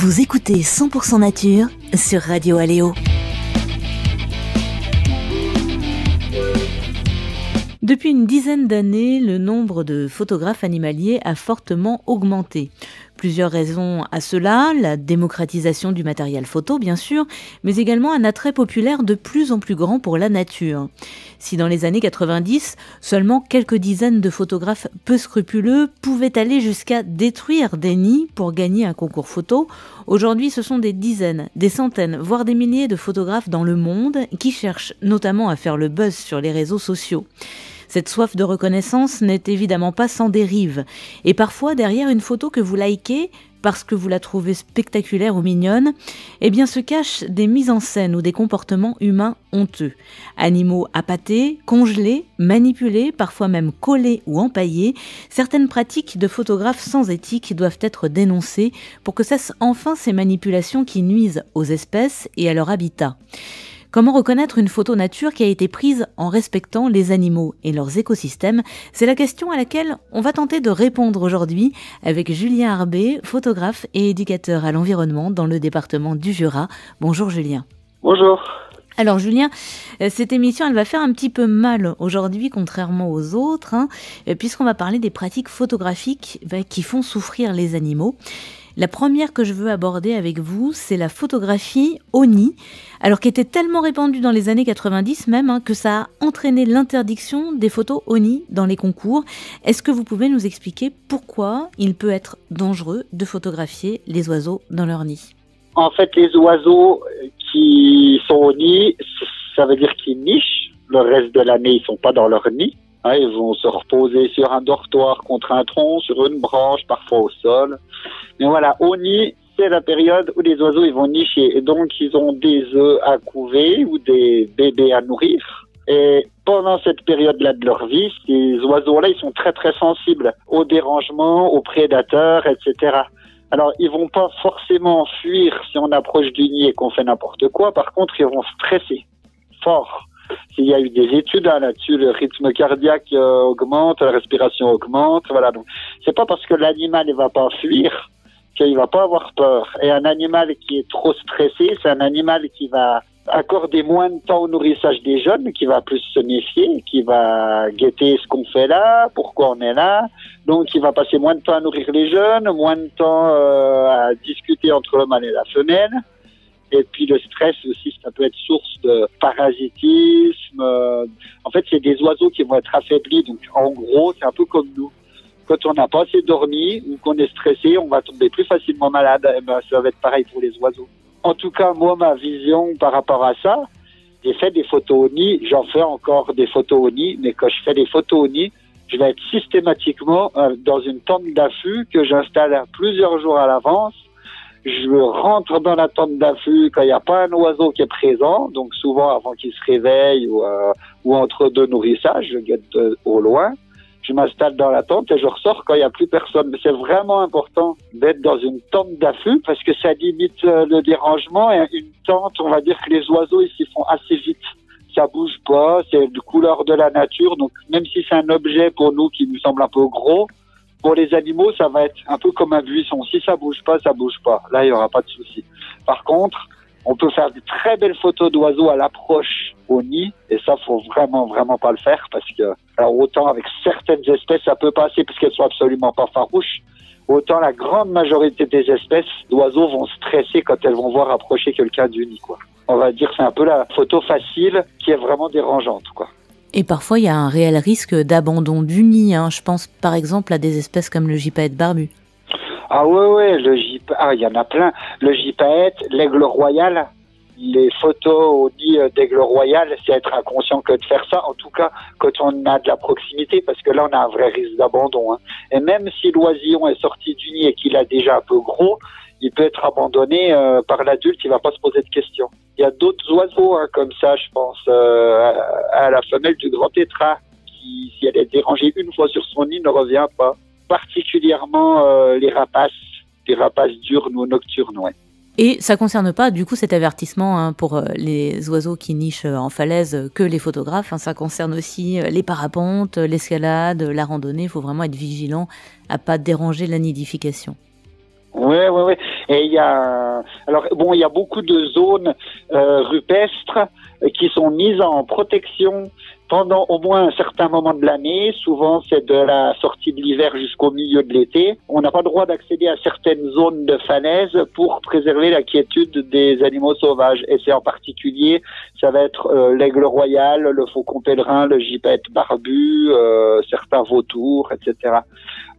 Vous écoutez 100% Nature sur Radio Aléo. Depuis une dizaine d'années, le nombre de photographes animaliers a fortement augmenté. Plusieurs raisons à cela, la démocratisation du matériel photo bien sûr, mais également un attrait populaire de plus en plus grand pour la nature. Si dans les années 90, seulement quelques dizaines de photographes peu scrupuleux pouvaient aller jusqu'à détruire des nids pour gagner un concours photo, aujourd'hui ce sont des dizaines, des centaines, voire des milliers de photographes dans le monde qui cherchent notamment à faire le buzz sur les réseaux sociaux. Cette soif de reconnaissance n'est évidemment pas sans dérive. Et parfois, derrière une photo que vous likez, parce que vous la trouvez spectaculaire ou mignonne, eh bien se cachent des mises en scène ou des comportements humains honteux. Animaux appâtés, congelés, manipulés, parfois même collés ou empaillés, certaines pratiques de photographes sans éthique doivent être dénoncées pour que cessent enfin ces manipulations qui nuisent aux espèces et à leur habitat. Comment reconnaître une photo nature qui a été prise en respectant les animaux et leurs écosystèmes? C'est la question à laquelle on va tenter de répondre aujourd'hui avec Julien Arbé, photographe et éducateur à l'environnement dans le département du Jura. Bonjour Julien. Bonjour. Alors Julien, cette émission elle va faire un petit peu mal aujourd'hui contrairement aux autres, puisqu'on va parler des pratiques photographiques qui font souffrir les animaux. La première que je veux aborder avec vous, c'est la photographie au nid, alors qui était tellement répandue dans les années 90 même, que ça a entraîné l'interdiction des photos au nid dans les concours. Est-ce que vous pouvez nous expliquer pourquoi il peut être dangereux de photographier les oiseaux dans leur nid? En fait, les oiseaux qui sont au nid, ça veut dire qu'ils nichent. Le reste de l'année, ils sont pas dans leur nid. Ils vont se reposer sur un dortoir contre un tronc, sur une branche, parfois au sol. Mais voilà, au nid, c'est la période où les oiseaux ils vont nicher. Et donc, ils ont des œufs à couver ou des bébés à nourrir. Et pendant cette période-là de leur vie, ces oiseaux-là, ils sont très très sensibles aux dérangements, aux prédateurs, etc. Alors, ils vont pas forcément fuir si on approche du nid et qu'on fait n'importe quoi. Par contre, ils vont stresser fort. S'il y a eu des études là-dessus, le rythme cardiaque augmente, la respiration augmente, voilà. Donc, c'est pas parce que l'animal ne va pas fuir qu'il va pas avoir peur. Et un animal qui est trop stressé, c'est un animal qui va accorder moins de temps au nourrissage des jeunes, qui va plus se méfier, qui va guetter ce qu'on fait là, pourquoi on est là. Donc, il va passer moins de temps à nourrir les jeunes, moins de temps à discuter entre le mâle et la femelle. Et puis le stress aussi, ça peut être source de parasitisme. En fait, c'est des oiseaux qui vont être affaiblis. Donc, en gros, c'est un peu comme nous. Quand on n'a pas assez dormi ou qu'on est stressé, on va tomber plus facilement malade. Et ben, ça va être pareil pour les oiseaux. En tout cas, moi, ma vision par rapport à ça, j'ai fait des photos au nid. J'en fais encore des photos au nid. Mais quand je fais des photos au nid, je vais être systématiquement dans une tente d'affût que j'installe plusieurs jours à l'avance. Je rentre dans la tente d'affût quand il n'y a pas un oiseau qui est présent, donc souvent avant qu'il se réveille ou entre deux nourrissages, je guette au loin. Je m'installe dans la tente et je ressors quand il n'y a plus personne. Mais c'est vraiment important d'être dans une tente d'affût parce que ça limite le dérangement. Et une tente, on va dire que les oiseaux ils s'y font assez vite. Ça bouge pas, c'est de couleur de la nature. Donc même si c'est un objet pour nous qui nous semble un peu gros, pour les animaux, ça va être un peu comme un buisson. Si ça bouge pas, ça bouge pas. Là, il y aura pas de souci. Par contre, on peut faire de très belles photos d'oiseaux à l'approche au nid. Et ça, faut vraiment, vraiment pas le faire parce que, alors autant avec certaines espèces, ça peut passer parce qu'elles sont absolument pas farouches. Autant la grande majorité des espèces d'oiseaux vont stresser quand elles vont voir approcher quelqu'un du nid, quoi. On va dire que c'est un peu la photo facile qui est vraiment dérangeante, quoi. Et parfois, il y a un réel risque d'abandon du nid. Je pense par exemple à des espèces comme le gypaète barbu. Ah ouais, il y en a plein. Le gypaète, l'aigle royal, les photos au nid d'aigle royal, c'est être inconscient que de faire ça. En tout cas, quand on a de la proximité, parce que là, on a un vrai risque d'abandon. Et même si l'oisillon est sorti du nid et qu'il a déjà un peu gros, il peut être abandonné par l'adulte, il va pas se poser de questions. Il y a d'autres oiseaux comme ça, je pense à la femelle du grand tétras, qui, si elle est dérangée une fois sur son nid, ne revient pas. Particulièrement les rapaces diurnes ou nocturnes, ouais. Et ça concerne pas, du coup, cet avertissement pour les oiseaux qui nichent en falaise que les photographes. Ça concerne aussi les parapentes, l'escalade, la randonnée. Il faut vraiment être vigilant à pas déranger la nidification. Ouais. Et il y a beaucoup de zones rupestres qui sont mises en protection pendant au moins un certain moment de l'année. Souvent, c'est de la sortie de l'hiver jusqu'au milieu de l'été. On n'a pas le droit d'accéder à certaines zones de falaises pour préserver la quiétude des animaux sauvages. Et c'est en particulier, ça va être l'aigle royal, le faucon pèlerin, le gypaète barbu, certains vautours, etc.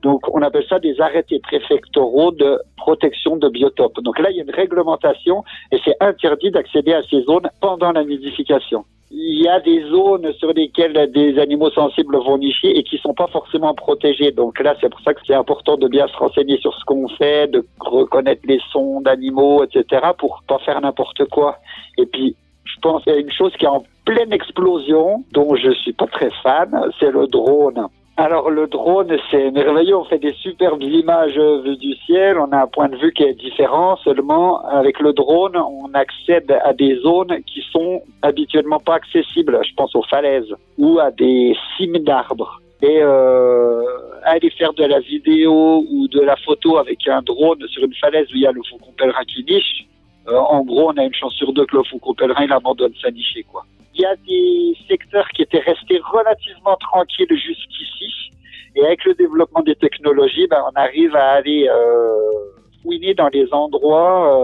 Donc, on appelle ça des arrêtés préfectoraux de protection de biotopes. Donc là, il y a une réglementation et c'est interdit d'accéder à ces zones pendant la nidification. Il y a des zones sur lesquelles des animaux sensibles vont nicher et qui sont pas forcément protégées. Donc là, c'est pour ça que c'est important de bien se renseigner sur ce qu'on fait, de reconnaître les sons d'animaux, etc. pour pas faire n'importe quoi. Et puis, je pense qu'il y a une chose qui est en pleine explosion, dont je suis pas très fan, c'est le drone. Alors le drone, c'est merveilleux, on fait des superbes images vues du ciel, on a un point de vue qui est différent, seulement avec le drone, on accède à des zones qui sont habituellement pas accessibles, je pense aux falaises ou à des cimes d'arbres. Et aller faire de la vidéo ou de la photo avec un drone sur une falaise où il y a le faucon pèlerin qui niche, en gros on a une chance sur deux que le faucon pèlerin il abandonne sa nichée, quoi. Il y a des secteurs qui étaient restés relativement tranquilles jusqu'ici. Et avec le développement des technologies, on arrive à aller fouiner dans les endroits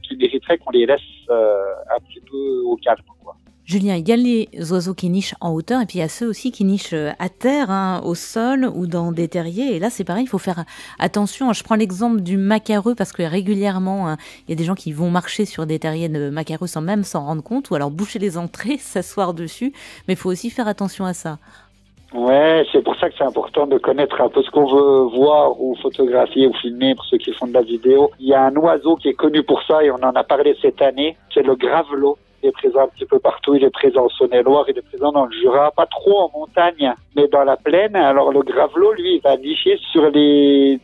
qui mériteraient qu'on les laisse un petit peu au calme, quoi. Julien, il y a les oiseaux qui nichent en hauteur et puis il y a ceux aussi qui nichent à terre, au sol ou dans des terriers. Et là, c'est pareil, il faut faire attention. Je prends l'exemple du macareux parce que régulièrement, il y a des gens qui vont marcher sur des terriers de macareux sans même s'en rendre compte ou alors boucher les entrées, s'asseoir dessus. Mais il faut aussi faire attention à ça. Ouais, c'est pour ça que c'est important de connaître un peu ce qu'on veut voir ou photographier ou filmer pour ceux qui font de la vidéo. Il y a un oiseau qui est connu pour ça et on en a parlé cette année, c'est le gravelot. Il est présent un petit peu partout, il est présent en Saône-et-Loire, il est présent dans le Jura, pas trop en montagne, mais dans la plaine. Alors le gravelot, lui, il va nicher sur les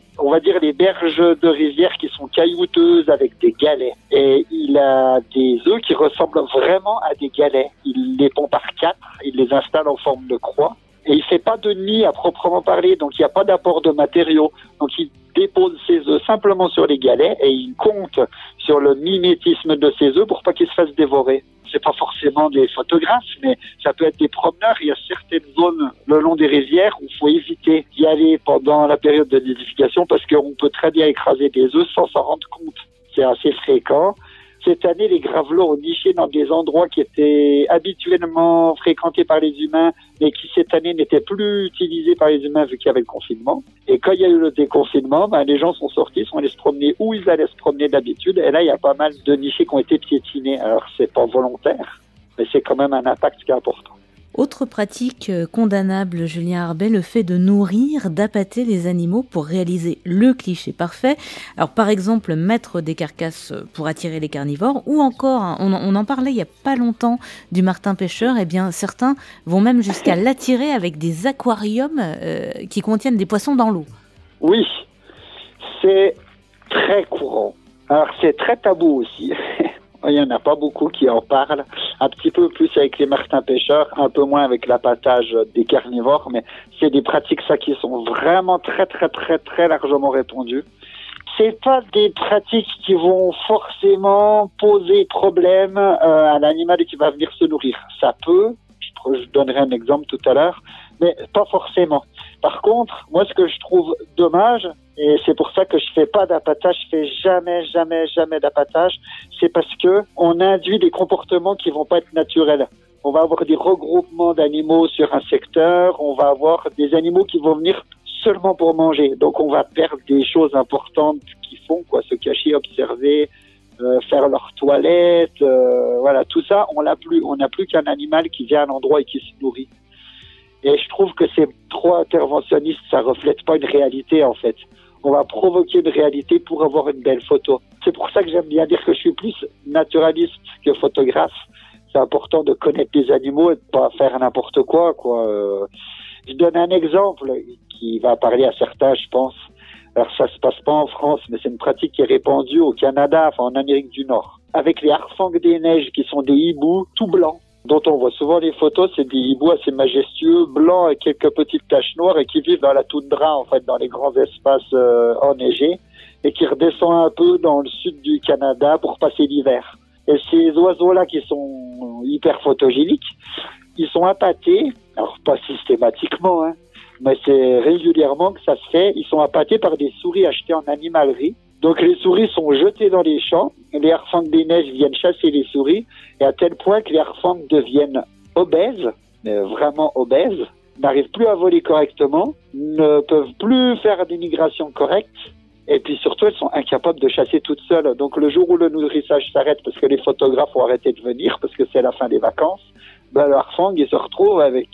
berges de rivières qui sont caillouteuses avec des galets. Et il a des œufs qui ressemblent vraiment à des galets. Il les pond par 4, il les installe en forme de croix. Et il fait pas de nid à proprement parler, donc il n'y a pas d'apport de matériaux. Donc il dépose ses œufs simplement sur les galets et il compte sur le mimétisme de ses œufs pour pas qu'ils se fassent dévorer. C'est pas forcément des photographes, mais ça peut être des promeneurs. Il y a certaines zones le long des rivières où il faut éviter d'y aller pendant la période de nidification parce qu'on peut très bien écraser des œufs sans s'en rendre compte. C'est assez fréquent. Cette année, les gravelots ont niché dans des endroits qui étaient habituellement fréquentés par les humains, mais qui cette année n'étaient plus utilisés par les humains vu qu'il y avait le confinement. Et quand il y a eu le déconfinement, les gens sont sortis, sont allés se promener où ils allaient se promener d'habitude. Et là, il y a pas mal de nichés qui ont été piétinés. Alors, c'est pas volontaire, mais c'est quand même un impact qui est important. Autre pratique condamnable, Julien Arbet, le fait de nourrir, d'appâter les animaux pour réaliser le cliché parfait. Alors par exemple, mettre des carcasses pour attirer les carnivores, ou encore, on en parlait il n'y a pas longtemps du martin pêcheur, eh bien certains vont même jusqu'à l'attirer avec des aquariums qui contiennent des poissons dans l'eau. Oui, c'est très courant. Alors c'est très tabou aussi. Il n'y en a pas beaucoup qui en parlent, un petit peu plus avec les martins pêcheurs, un peu moins avec l'appâtage des carnivores, mais c'est des pratiques ça qui sont vraiment très très très très largement répandues. C'est pas des pratiques qui vont forcément poser problème à l'animal qui va venir se nourrir. Ça peut, je donnerai un exemple tout à l'heure, mais pas forcément. Par contre, moi ce que je trouve dommage, et c'est pour ça que je fais pas d'appâtage, je fais jamais d'appâtage, c'est parce que on induit des comportements qui vont pas être naturels. On va avoir des regroupements d'animaux sur un secteur, on va avoir des animaux qui vont venir seulement pour manger. Donc on va perdre des choses importantes qu'ils font, se cacher, observer, faire leur toilette, voilà, tout ça, on n'a plus qu'un animal qui vient à un endroit et qui se nourrit. Et je trouve que c'est trop interventionniste, ça reflète pas une réalité en fait. On va provoquer une réalité pour avoir une belle photo. C'est pour ça que j'aime bien dire que je suis plus naturaliste que photographe. C'est important de connaître les animaux et de pas faire n'importe quoi. Je donne un exemple qui va parler à certains, je pense. Alors ça se passe pas en France, mais c'est une pratique qui est répandue au Canada, en Amérique du Nord. Avec les harfangs des neiges qui sont des hiboux tout blancs. dont on voit souvent les photos, c'est des hiboux assez majestueux, blancs avec quelques petites taches noires et qui vivent dans la toundra, en fait, dans les grands espaces enneigés, et qui redescendent un peu dans le sud du Canada pour passer l'hiver. Et ces oiseaux-là qui sont hyper photogéniques, ils sont appâtés, alors pas systématiquement, hein, mais c'est régulièrement que ça se fait, ils sont appâtés par des souris achetées en animalerie. Donc les souris sont jetées dans les champs, les harfangs des neiges viennent chasser les souris, et à tel point que les harfangs deviennent obèses, vraiment obèses, n'arrivent plus à voler correctement, ne peuvent plus faire des migrations correctes, et puis surtout elles sont incapables de chasser toutes seules. Donc le jour où le nourrissage s'arrête, parce que les photographes ont arrêté de venir, parce que c'est la fin des vacances, ben, le harfang il se retrouve avec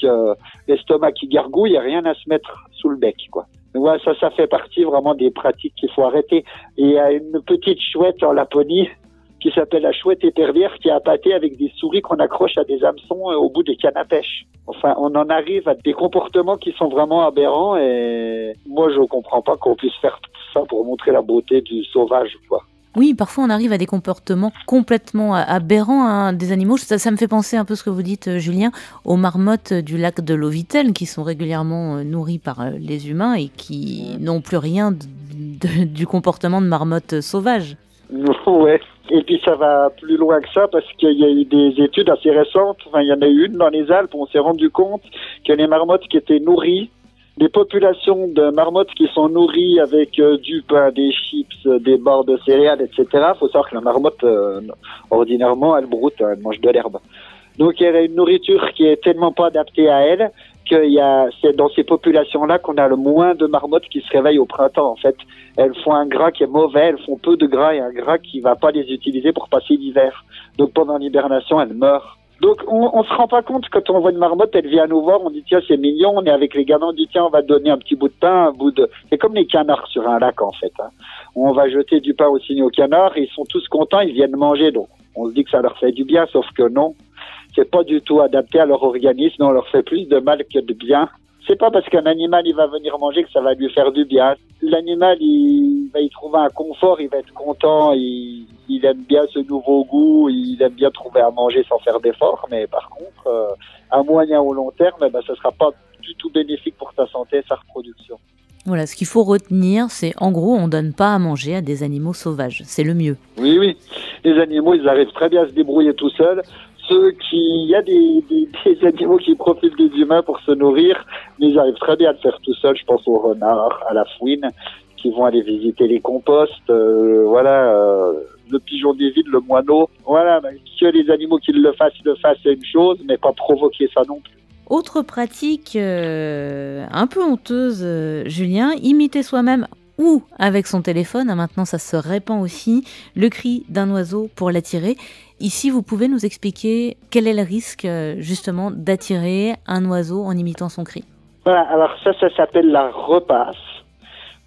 l'estomac qui gargouille et rien à se mettre sous le bec, quoi. Ouais, ça fait partie vraiment des pratiques qu'il faut arrêter. Et il y a une petite chouette en Laponie qui s'appelle la chouette épervière qui est appâtée avec des souris qu'on accroche à des hameçons au bout des cannes à pêche. Enfin, on en arrive à des comportements qui sont vraiment aberrants et moi je comprends pas qu'on puisse faire ça pour montrer la beauté du sauvage, quoi. Oui, parfois on arrive à des comportements complètement aberrants, hein, des animaux. Ça me fait penser un peu ce que vous dites, Julien, aux marmottes du lac de Lovitel qui sont régulièrement nourries par les humains et qui n'ont plus rien du comportement de marmottes sauvages. Ouais. Et puis ça va plus loin que ça parce qu'il y a eu des études assez récentes. Enfin, il y en a eu une dans les Alpes où on s'est rendu compte que les marmottes qui étaient nourries, des populations de marmottes qui sont nourries avec du pain, des chips, des barres de céréales, etc. Faut savoir que la marmotte, ordinairement, elle broute, elle mange de l'herbe. Donc il y a une nourriture qui est tellement pas adaptée à elle c'est dans ces populations-là qu'on a le moins de marmottes qui se réveillent au printemps, en fait. Elles font un gras qui est mauvais, elles font peu de gras et un gras qui va pas les utiliser pour passer l'hiver. Donc pendant l'hibernation, elles meurent. Donc on se rend pas compte quand on voit une marmotte, elle vient nous voir, on dit tiens c'est mignon, on est avec les gamins, on dit tiens on va donner un petit bout de pain, c'est comme les canards sur un lac en fait. Hein. On va jeter du pain aussi aux canards, ils sont tous contents, ils viennent manger, donc on se dit que ça leur fait du bien, sauf que non, c'est pas du tout adapté à leur organisme, on leur fait plus de mal que de bien. C'est pas parce qu'un animal il va venir manger que ça va lui faire du bien. L'animal il va y trouver un confort, il va être content, il aime bien ce nouveau goût, il aime bien trouver à manger sans faire d'efforts, mais par contre, à moyen ou long terme, ça sera pas du tout bénéfique pour ta santé et sa reproduction. Voilà, ce qu'il faut retenir, c'est en gros, on donne pas à manger à des animaux sauvages, c'est le mieux. Oui, les animaux, ils arrivent très bien à se débrouiller tout seuls. Il y a des animaux qui profitent des humains pour se nourrir, mais ils arrivent très bien à le faire tout seuls. Je pense aux renards, à la fouine, qui vont aller visiter les composts, le pigeon des villes, le moineau. Voilà, que les animaux qui le fassent, c'est une chose, mais pas provoquer ça non plus. Autre pratique un peu honteuse, Julien, imiter soi-même ou avec son téléphone, maintenant ça se répand aussi, le cri d'un oiseau pour l'attirer. Ici, vous pouvez nous expliquer quel est le risque justement d'attirer un oiseau en imitant son cri? Voilà, alors ça s'appelle la repasse.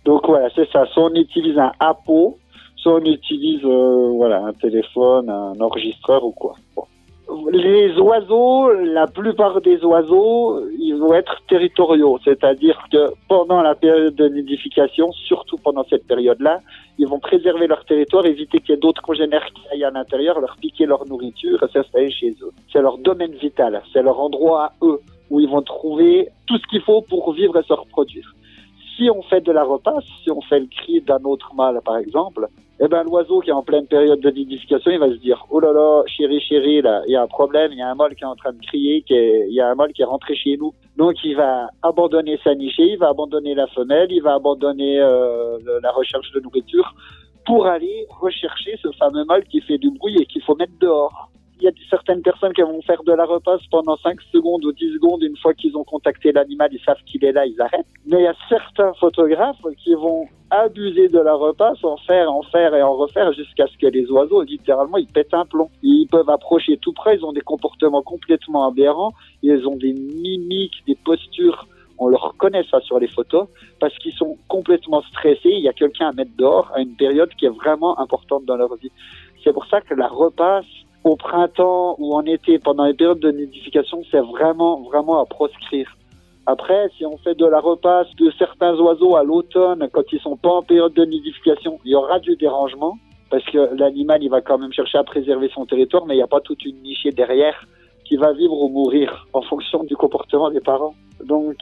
Donc voilà, c'est ça, soit on utilise un appôt, soit on utilise un téléphone, un enregistreur ou quoi. Bon. Les oiseaux, la plupart des oiseaux, ils vont être territoriaux, c'est-à-dire que pendant la période de nidification, surtout pendant cette période-là, ils vont préserver leur territoire, éviter qu'il y ait d'autres congénères qui aillent à l'intérieur, leur piquer leur nourriture et s'installer chez eux. C'est leur domaine vital, c'est leur endroit à eux, où ils vont trouver tout ce qu'il faut pour vivre et se reproduire. Si on fait de la repasse, si on fait le cri d'un autre mâle par exemple, l'oiseau qui est en pleine période de nidification, il va se dire « Oh là là, chérie, là, il y a un problème, il y a un mâle qui est en train de crier, il y a un mâle qui est rentré chez nous. » Donc il va abandonner sa nichée, il va abandonner la femelle, il va abandonner la recherche de nourriture pour aller rechercher ce fameux mâle qui fait du bruit et qu'il faut mettre dehors. Il y a certaines personnes qui vont faire de la repasse pendant 5 secondes ou 10 secondes. Une fois qu'ils ont contacté l'animal, ils savent qu'il est là, ils arrêtent. Mais il y a certains photographes qui vont abuser de la repasse, en faire et en refaire jusqu'à ce que les oiseaux, littéralement, ils pètent un plomb. Ils peuvent approcher tout près, ils ont des comportements complètement aberrants, ils ont des mimiques, des postures. On le reconnaît ça sur les photos parce qu'ils sont complètement stressés. Il y a quelqu'un à mettre dehors à une période qui est vraiment importante dans leur vie. C'est pour ça que la repasse, au printemps ou en été, pendant les périodes de nidification, c'est vraiment à proscrire. Après, si on fait de la repasse de certains oiseaux à l'automne, quand ils sont pas en période de nidification, il y aura du dérangement, parce que l'animal, il va quand même chercher à préserver son territoire, mais il n'y a pas toute une nichée derrière qui va vivre ou mourir en fonction du comportement des parents. Donc,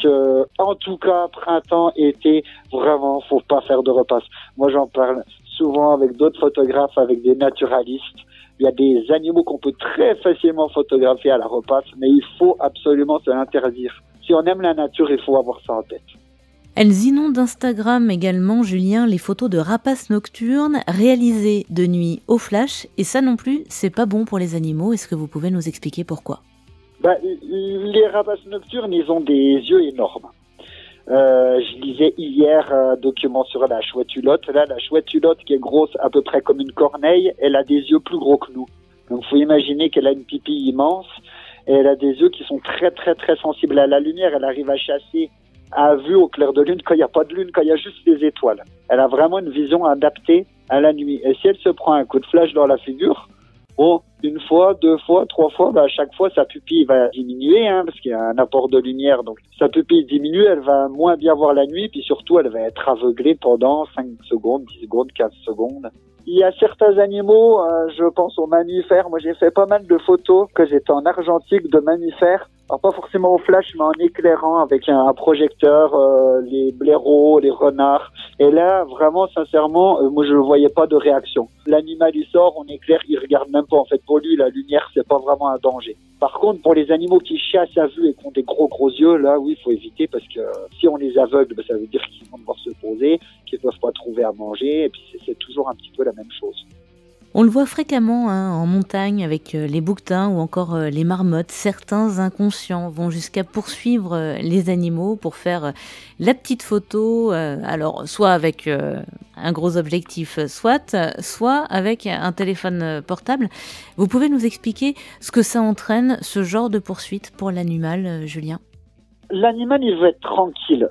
en tout cas, printemps, été, vraiment, faut pas faire de repasse. Moi, j'en parle souvent avec d'autres photographes, avec des naturalistes. Il y a des animaux qu'on peut très facilement photographier à la repasse, mais il faut absolument se l'interdire. Si on aime la nature, il faut avoir ça en tête. Elles inondent Instagram également, Julien, les photos de rapaces nocturnes réalisées de nuit au flash. Et ça non plus, c'est pas bon pour les animaux. Est-ce que vous pouvez nous expliquer pourquoi ? Les rapaces nocturnes, ils ont des yeux énormes. Je lisais hier un document sur la chouette hulotte. Là, la chouette hulotte, qui est grosse à peu près comme une corneille, elle a des yeux plus gros que nous. Donc, faut imaginer qu'elle a une pupille immense et elle a des yeux qui sont très, très, très sensibles à la lumière. Elle arrive à chasser à vue au clair de lune quand il n'y a pas de lune, quand il y a juste des étoiles. Elle a vraiment une vision adaptée à la nuit. Et si elle se prend un coup de flash dans la figure, une fois, 2 fois, 3 fois, à chaque fois, sa pupille va diminuer, parce qu'il y a un apport de lumière. Donc, sa pupille diminue, elle va moins bien voir la nuit, puis surtout, elle va être aveuglée pendant 5 secondes, 10 secondes, 15 secondes. Il y a certains animaux, je pense aux mammifères. Moi, j'ai fait pas mal de photos que j'étais en argentique de mammifères. Alors, pas forcément au flash, mais en éclairant avec un projecteur, les blaireaux, les renards. Et là, vraiment, sincèrement, moi, je ne voyais pas de réaction. L'animal, il sort, on éclaire, il regarde même pas. En fait, pour lui, la lumière, c'est pas vraiment un danger. Par contre, pour les animaux qui chassent à vue et qui ont des gros yeux, là, oui, il faut éviter parce que si on les aveugle, ça veut dire qu'ils vont devoir se poser, qu'ils peuvent pas trouver à manger. Et puis, c'est toujours un petit peu la même chose. On le voit fréquemment en montagne avec les bouquetins ou encore les marmottes. Certains inconscients vont jusqu'à poursuivre les animaux pour faire la petite photo, alors soit avec un gros objectif, soit avec un téléphone portable. Vous pouvez nous expliquer ce que ça entraîne, ce genre de poursuite pour l'animal, Julien ? L'animal, il veut être tranquille.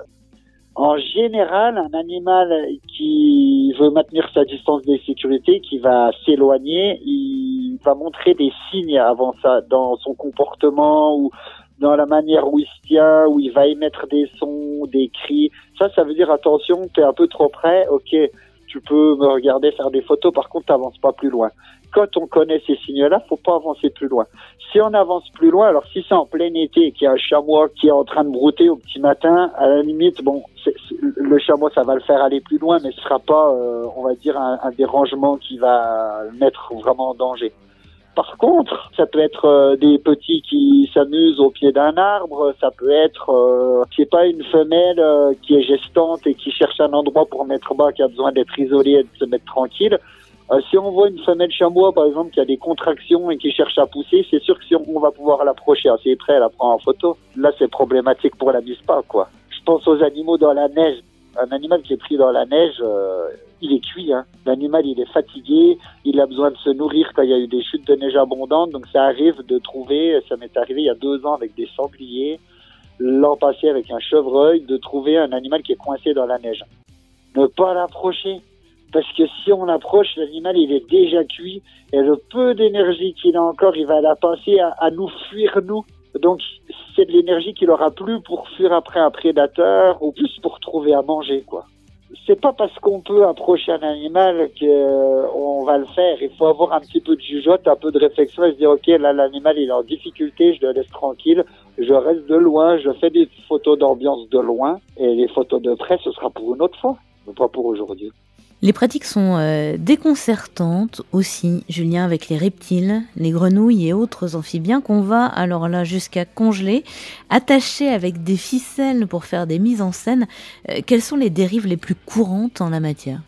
En général, un animal qui veut maintenir sa distance de sécurité, qui va s'éloigner, il va montrer des signes avant ça, dans son comportement ou dans la manière où il se tient, où il va émettre des sons, des cris. Ça veut dire attention, t'es un peu trop près, ok, tu peux me regarder faire des photos, par contre, t'avances pas plus loin. Quand on connaît ces signes-là, faut pas avancer plus loin. Si on avance plus loin, alors si c'est en plein été et qu'il y a un chamois qui est en train de brouter au petit matin, à la limite, le chamois, ça va le faire aller plus loin, mais ce sera pas, on va dire, un dérangement qui va le mettre vraiment en danger. Par contre, ça peut être des petits qui s'amusent au pied d'un arbre, ça peut être, c'est pas une femelle qui est gestante et qui cherche un endroit pour mettre bas, qui a besoin d'être isolée et de se mettre tranquille. Si on voit une femelle chamois, par exemple, qui a des contractions et qui cherche à pousser, c'est sûr que si on va pouvoir l'approcher assez près, la prendre en photo. Là, c'est problématique pour la mise pas, quoi. Je pense aux animaux dans la neige. Un animal qui est pris dans la neige, il est cuit, L'animal, il est fatigué, il a besoin de se nourrir quand il y a eu des chutes de neige abondantes. Donc, ça arrive de trouver, ça m'est arrivé il y a 2 ans avec des sangliers, l'an passé avec un chevreuil, de trouver un animal qui est coincé dans la neige. Ne pas l'approcher. Parce que si on approche, l'animal, il est déjà cuit. Et le peu d'énergie qu'il a encore, il va la passer à nous fuir, nous. Donc, c'est de l'énergie qu'il aura plus pour fuir après un prédateur ou plus pour trouver à manger, quoi. C'est pas parce qu'on peut approcher un animal qu'on va le faire. Il faut avoir un petit peu de jugeote, un peu de réflexion et se dire, ok, là, l'animal, il est en difficulté, je le laisse tranquille. Je reste de loin, je fais des photos d'ambiance de loin. Et les photos de près, ce sera pour une autre fois, mais pas pour aujourd'hui. Les pratiques sont déconcertantes aussi, Julien, avec les reptiles, les grenouilles et autres amphibiens qu'on va, alors là, jusqu'à congeler, attacher avec des ficelles pour faire des mises en scène. Quelles sont les dérives les plus courantes en la matière ?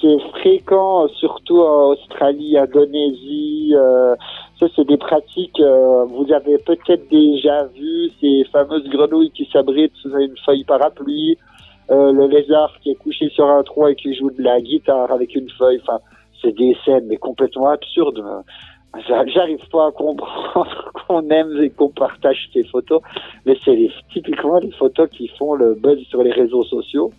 C'est fréquent, surtout en Australie, Indonésie. Ça, c'est des pratiques, vous avez peut-être déjà vu ces fameuses grenouilles qui s'abritent sous une feuille parapluie. Le lézard qui est couché sur un tronc et qui joue de la guitare avec une feuille. Enfin, c'est des scènes mais complètement absurdes. J'arrive pas à comprendre qu'on aime et qu'on partage ces photos, mais c'est typiquement les photos qui font le buzz sur les réseaux sociaux.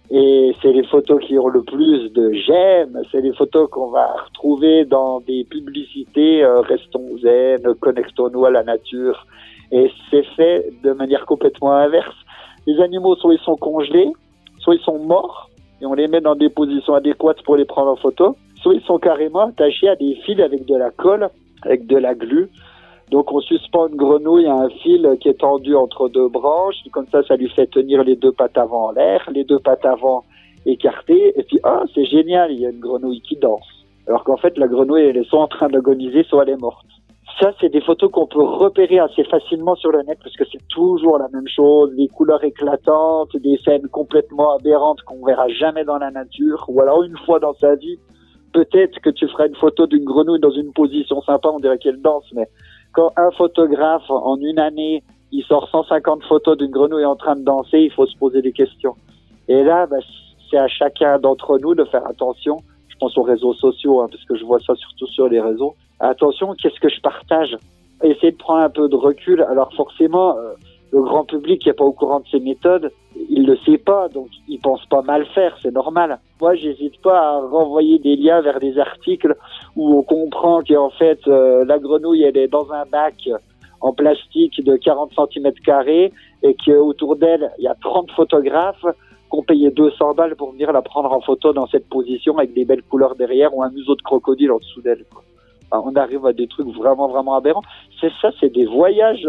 Et c'est les photos qui ont le plus de j'aime, c'est les photos qu'on va retrouver dans des publicités, restons zen, connectons-nous à la nature. Et c'est fait de manière complètement inverse. Les animaux, soit ils sont congelés, soit ils sont morts, et on les met dans des positions adéquates pour les prendre en photo, soit ils sont carrément attachés à des fils avec de la colle, avec de la glu. Donc on suspend une grenouille à un fil qui est tendu entre deux branches, comme ça lui fait tenir les deux pattes avant en l'air, les deux pattes avant écartées, et puis c'est génial, il y a une grenouille qui danse. Alors qu'en fait la grenouille elle est soit en train d'agoniser, soit elle est morte. Ça c'est des photos qu'on peut repérer assez facilement sur le net parce que c'est toujours la même chose, des couleurs éclatantes, des scènes complètement aberrantes qu'on verra jamais dans la nature, ou alors une fois dans sa vie, peut-être que tu feras une photo d'une grenouille dans une position sympa, on dirait qu'elle danse, mais quand un photographe, en une année, il sort 150 photos d'une grenouille en train de danser, il faut se poser des questions. Et là, c'est à chacun d'entre nous de faire attention. Je pense aux réseaux sociaux, parce que je vois ça surtout sur les réseaux. Attention, qu'est-ce que je partage? Essayer de prendre un peu de recul. Alors forcément, le grand public qui n'est pas au courant de ces méthodes, il le sait pas, donc il pense pas mal faire, c'est normal. Moi, j'hésite pas à renvoyer des liens vers des articles où on comprend qu'en fait, la grenouille, elle est dans un bac en plastique de 40 cm² et qu'autour d'elle, il y a 30 photographes qui ont payé 200 balles pour venir la prendre en photo dans cette position avec des belles couleurs derrière ou un museau de crocodile en dessous d'elle, quoi. Enfin, on arrive à des trucs vraiment, vraiment aberrants. C'est des voyages,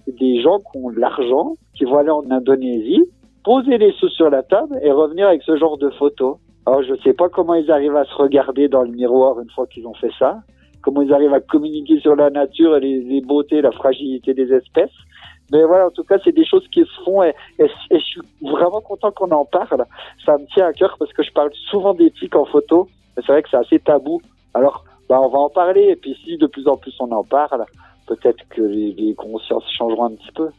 des gens qui ont de l'argent, qui vont aller en Indonésie, poser les sous sur la table et revenir avec ce genre de photos. Alors, je sais pas comment ils arrivent à se regarder dans le miroir une fois qu'ils ont fait ça, comment ils arrivent à communiquer sur la nature et les beautés, la fragilité des espèces. Mais voilà, en tout cas, c'est des choses qui se font et je suis vraiment content qu'on en parle. Ça me tient à cœur parce que je parle souvent d'éthique en photo, mais c'est vrai que c'est assez tabou. Alors, on va en parler et puis si de plus en plus on en parle, peut-être que les consciences changeront un petit peu.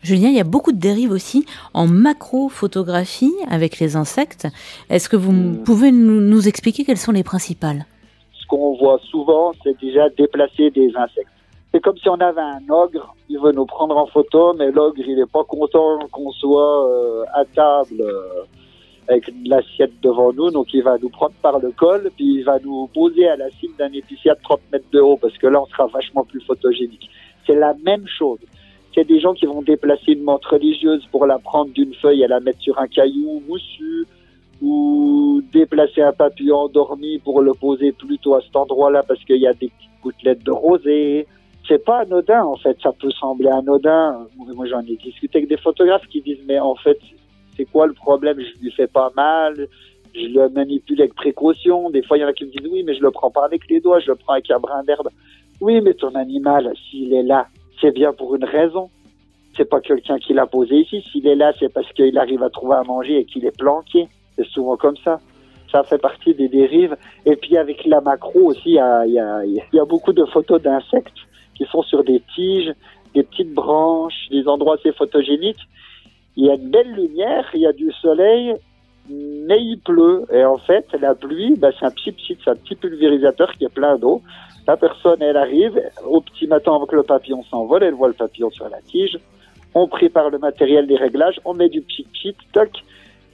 Julien, il y a beaucoup de dérives aussi en macro-photographie avec les insectes. Est-ce que vous pouvez nous expliquer quelles sont les principales? Ce qu'on voit souvent, c'est déjà déplacer des insectes. C'est comme si on avait un ogre, il veut nous prendre en photo, mais l'ogre, il n'est pas content qu'on soit à table avec l'assiette devant nous, donc il va nous prendre par le col, puis il va nous poser à la cime d'un épicier de 30 mètres de haut, parce que là, on sera vachement plus photogénique. C'est la même chose. C'est des gens qui vont déplacer une menthe religieuse pour la prendre d'une feuille et la mettre sur un caillou moussu, ou déplacer un papillon endormi pour le poser plutôt à cet endroit-là, parce qu'il y a des petites gouttelettes de rosée. C'est pas anodin, en fait. Ça peut sembler anodin. Moi, j'en ai discuté avec des photographes qui disent, mais en fait, c'est quoi le problème? Je lui fais pas mal, je le manipule avec précaution. Des fois, il y en a qui me disent, oui, mais je le prends pas avec les doigts, je le prends avec un brin d'herbe. Oui, mais ton animal, s'il est là, c'est bien pour une raison. C'est pas quelqu'un qui l'a posé ici. S'il est là, c'est parce qu'il arrive à trouver à manger et qu'il est planqué. C'est souvent comme ça. Ça fait partie des dérives. Et puis, avec la macro aussi, il y a beaucoup de photos d'insectes qui sont sur des tiges, des petites branches, des endroits assez photogéniques. Il y a une belle lumière, il y a du soleil, mais il pleut. Et en fait, la pluie, c'est un petit pulvérisateur qui est plein d'eau. La personne, elle arrive, au petit matin avant que le papillon s'envole, elle voit le papillon sur la tige. On prépare le matériel des réglages, on met du pchit, toc,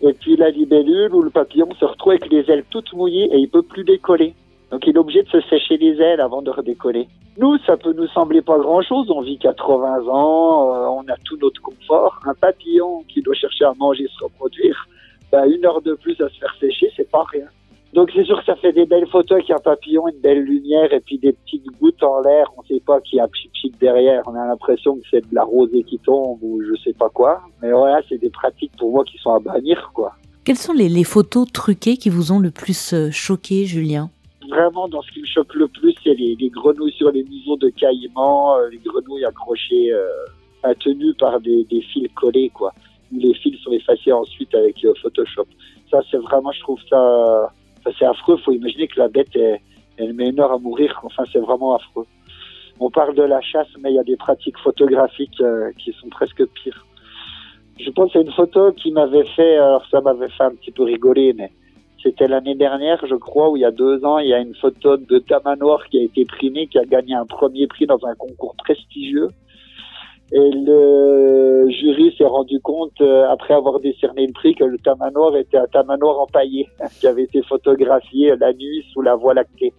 et puis la libellule ou le papillon se retrouve avec les ailes toutes mouillées et il peut plus décoller. Donc il est obligé de se sécher les ailes avant de redécoller. Nous, ça peut nous sembler pas grand-chose, on vit 80 ans, on a tout notre confort. Un papillon qui doit chercher à manger, se reproduire, 1 heure de plus à se faire sécher, c'est pas rien. Donc c'est sûr que ça fait des belles photos avec un papillon, une belle lumière et puis des petites gouttes en l'air. On sait pas qu'il y a pchit derrière. On a l'impression que c'est de la rosée qui tombe ou je sais pas quoi. Mais voilà, c'est des pratiques pour moi qui sont à bannir, quoi. Quelles sont les photos truquées qui vous ont le plus choqué, Julien? Vraiment, dans ce qui me choque le plus, c'est les grenouilles sur les museaux de caïmans, les grenouilles accrochées, tenues par des fils collés, quoi. Où les fils sont effacés ensuite avec Photoshop. Ça, c'est vraiment, je trouve ça... c'est affreux, faut imaginer que la bête, elle met 1 heure à mourir, enfin c'est vraiment affreux. On parle de la chasse, mais il y a des pratiques photographiques qui sont presque pires. Je pense à une photo qui m'avait fait, alors ça m'avait fait un petit peu rigoler, mais c'était l'année dernière, je crois, ou il y a 2 ans, il y a une photo de tamanoir qui a été primée, qui a gagné un premier prix dans un concours prestigieux. Et le jury s'est rendu compte, après avoir décerné le prix, que le tamanoir était un tamanoir empaillé, qui avait été photographié la nuit sous la Voie lactée.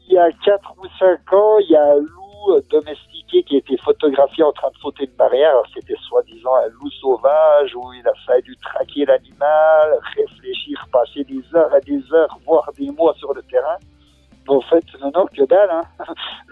Il y a 4 ou 5 ans, il y a un loup domestiqué qui a été photographié en train de sauter une barrière. Alors, c'était soi-disant un loup sauvage où il a fallu traquer l'animal, réfléchir, passer des heures et des heures, voire des mois sur le terrain. En fait, non, que dalle, hein.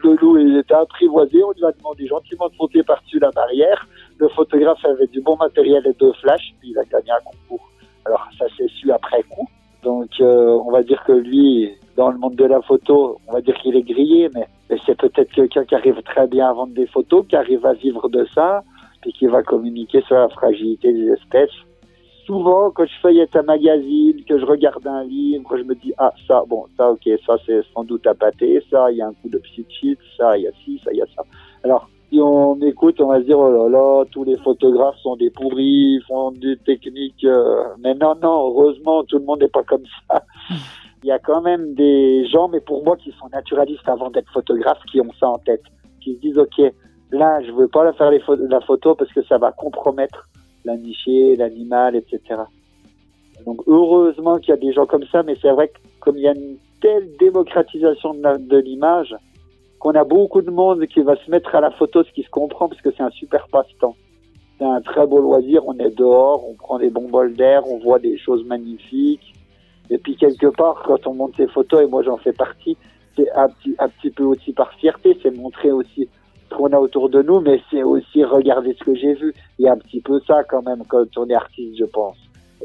Le loup, il était apprivoisé, on lui a demandé gentiment de monter par-dessus la barrière. Le photographe avait du bon matériel et 2 flashs, puis il a gagné un concours. Alors, ça s'est su après coup. Donc, on va dire que lui, dans le monde de la photo, on va dire qu'il est grillé, mais c'est peut-être quelqu'un qui arrive très bien à vendre des photos, qui arrive à vivre de ça, puis qui va communiquer sur la fragilité des espèces. Souvent, quand je feuillette un magazine, que je regarde un livre, je me dis, ah, ça, bon, ça, ok, ça, c'est sans doute à pâter, ça, il y a un coup de psychique, ça, il y a ci, ça, il y a ça. Alors, si on écoute, on va se dire, oh là là, tous les photographes sont des pourris, font des techniques, mais non, heureusement, tout le monde n'est pas comme ça. Il y a quand même des gens, mais pour moi, qui sont naturalistes avant d'être photographes, qui ont ça en tête, qui se disent, ok, là, je veux pas faire la photo parce que ça va compromettre la nichée, l'animal, etc. Donc heureusement qu'il y a des gens comme ça, mais c'est vrai que comme il y a une telle démocratisation de l'image, qu'on a beaucoup de monde qui va se mettre à la photo, ce qui se comprend parce que c'est un super passe-temps. C'est un très beau loisir, on est dehors, on prend des bons bols d'air, on voit des choses magnifiques. Et puis quelque part, quand on monte ses photos, et moi j'en fais partie, c'est un petit peu aussi par fierté, c'est montrer aussi ce qu'on a autour de nous, mais c'est aussi regarder ce que j'ai vu. Il y a un petit peu ça quand même quand on est artiste, je pense.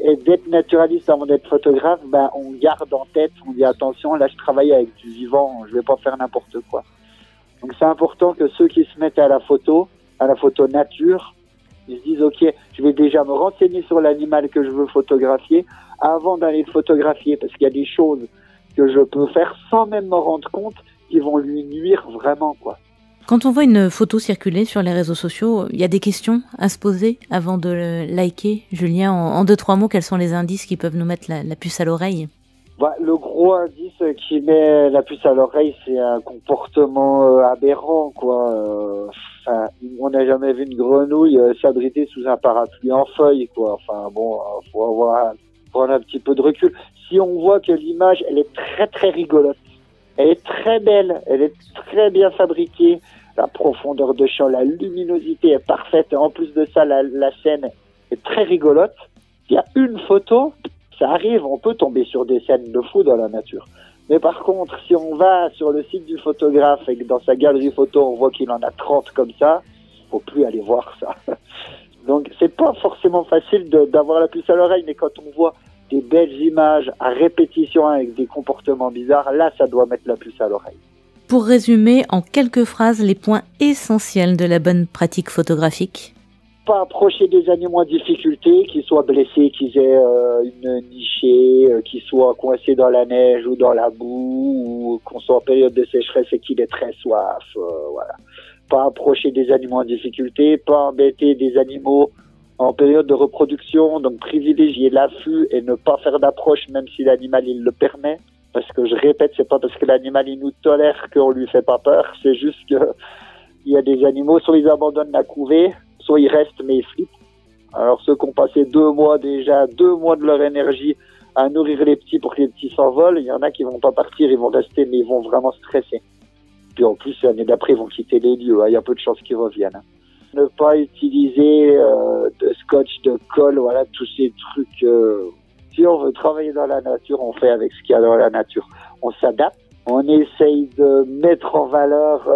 Et d'être naturaliste avant d'être photographe, ben on garde en tête, on dit attention, là je travaille avec du vivant, je vais pas faire n'importe quoi. Donc c'est important que ceux qui se mettent à la photo nature, ils se disent ok, je vais déjà me renseigner sur l'animal que je veux photographier avant d'aller le photographier, parce qu'il y a des choses que je peux faire sans même me rendre compte qui vont lui nuire vraiment, quoi. Quand on voit une photo circuler sur les réseaux sociaux, il y a des questions à se poser avant de le liker. Julien, en 2-3 mots, quels sont les indices qui peuvent nous mettre la puce à l'oreille ? Bah, le gros indice qui met la puce à l'oreille, c'est un comportement aberrant, quoi. On n'a jamais vu une grenouille s'abriter sous un parapluie en feuilles, quoi. Enfin bon, faut prendre un petit peu de recul. Si on voit que l'image, elle est très très rigolote, elle est très belle, elle est très bien fabriquée, la profondeur de champ, la luminosité est parfaite, et en plus de ça, la scène est très rigolote. Il y a une photo, ça arrive, on peut tomber sur des scènes de fou dans la nature. Mais par contre, si on va sur le site du photographe et que dans sa galerie photo, on voit qu'il en a 30 comme ça, faut plus aller voir ça. Donc, c'est pas forcément facile d'avoir la puce à l'oreille, mais quand on voit des belles images à répétition avec des comportements bizarres, là, ça doit mettre la puce à l'oreille. Pour résumer en quelques phrases les points essentiels de la bonne pratique photographique. Pas approcher des animaux en difficulté, qu'ils soient blessés, qu'ils aient une nichée, qu'ils soient coincés dans la neige ou dans la boue, ou qu'on soit en période de sécheresse et qu'il ait très soif, voilà. Pas approcher des animaux en difficulté, pas embêter des animaux en période de reproduction, donc privilégier l'affût et ne pas faire d'approche même si l'animal il le permet. Parce que je répète, c'est pas parce que l'animal il nous tolère qu'on lui fait pas peur, c'est juste que il y a des animaux, soit ils abandonnent la couvée, soit ils restent mais ils flippent. Alors ceux qui ont passé 2 mois de leur énergie à nourrir les petits pour que les petits s'envolent, il y en a qui vont pas partir, ils vont rester mais ils vont vraiment stresser. Puis en plus l'année d'après ils vont quitter les lieux, il y a peu de chances qu'ils reviennent. Ne pas utiliser de scotch, de colle, voilà, tous ces trucs. Si on veut travailler dans la nature, on fait avec ce qu'il y a dans la nature. On s'adapte, on essaye de mettre en valeur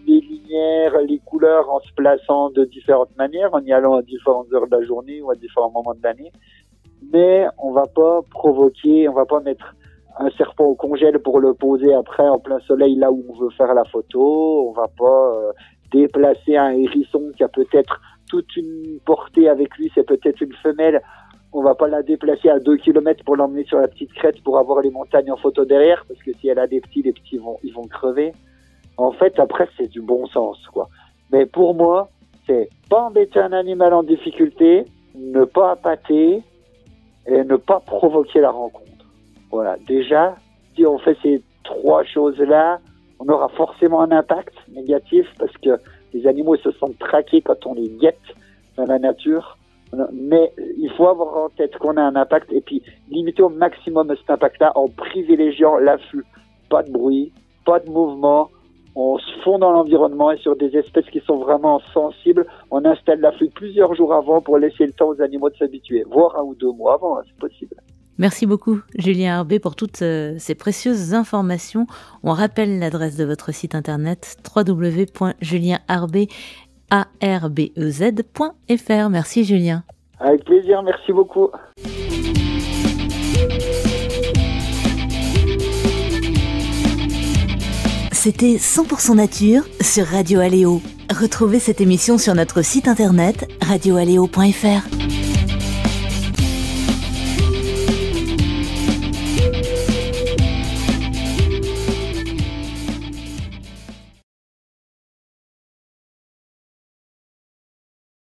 les lumières, les couleurs en se plaçant de différentes manières, en y allant à différentes heures de la journée ou à différents moments de l'année. Mais on va pas provoquer, on va pas mettre un serpent au congèle pour le poser après en plein soleil là où on veut faire la photo. On va pas déplacer un hérisson qui a peut-être toute une portée avec lui, c'est peut-être une femelle. On va pas la déplacer à 2 km pour l'emmener sur la petite crête pour avoir les montagnes en photo derrière, parce que si elle a des petits, les petits ils vont crever. En fait, après, c'est du bon sens, quoi. Mais pour moi, c'est pas embêter un animal en difficulté, ne pas appâter et ne pas provoquer la rencontre. Voilà. Déjà, si on fait ces 3 choses-là, on aura forcément un impact négatif parce que les animaux se sentent traqués quand on les guette dans la nature. Mais il faut avoir en tête qu'on a un impact et puis limiter au maximum cet impact-là en privilégiant l'affût. Pas de bruit, pas de mouvement, on se fond dans l'environnement et sur des espèces qui sont vraiment sensibles, on installe l'affût plusieurs jours avant pour laisser le temps aux animaux de s'habituer, voire 1 ou 2 mois avant, c'est possible. Merci beaucoup, Julien Arbez, pour toutes ces précieuses informations. On rappelle l'adresse de votre site internet www.julienarbez.fr. Merci, Julien. Avec plaisir, merci beaucoup. C'était 100% nature sur Radio Aléo. Retrouvez cette émission sur notre site internet radioaléo.fr.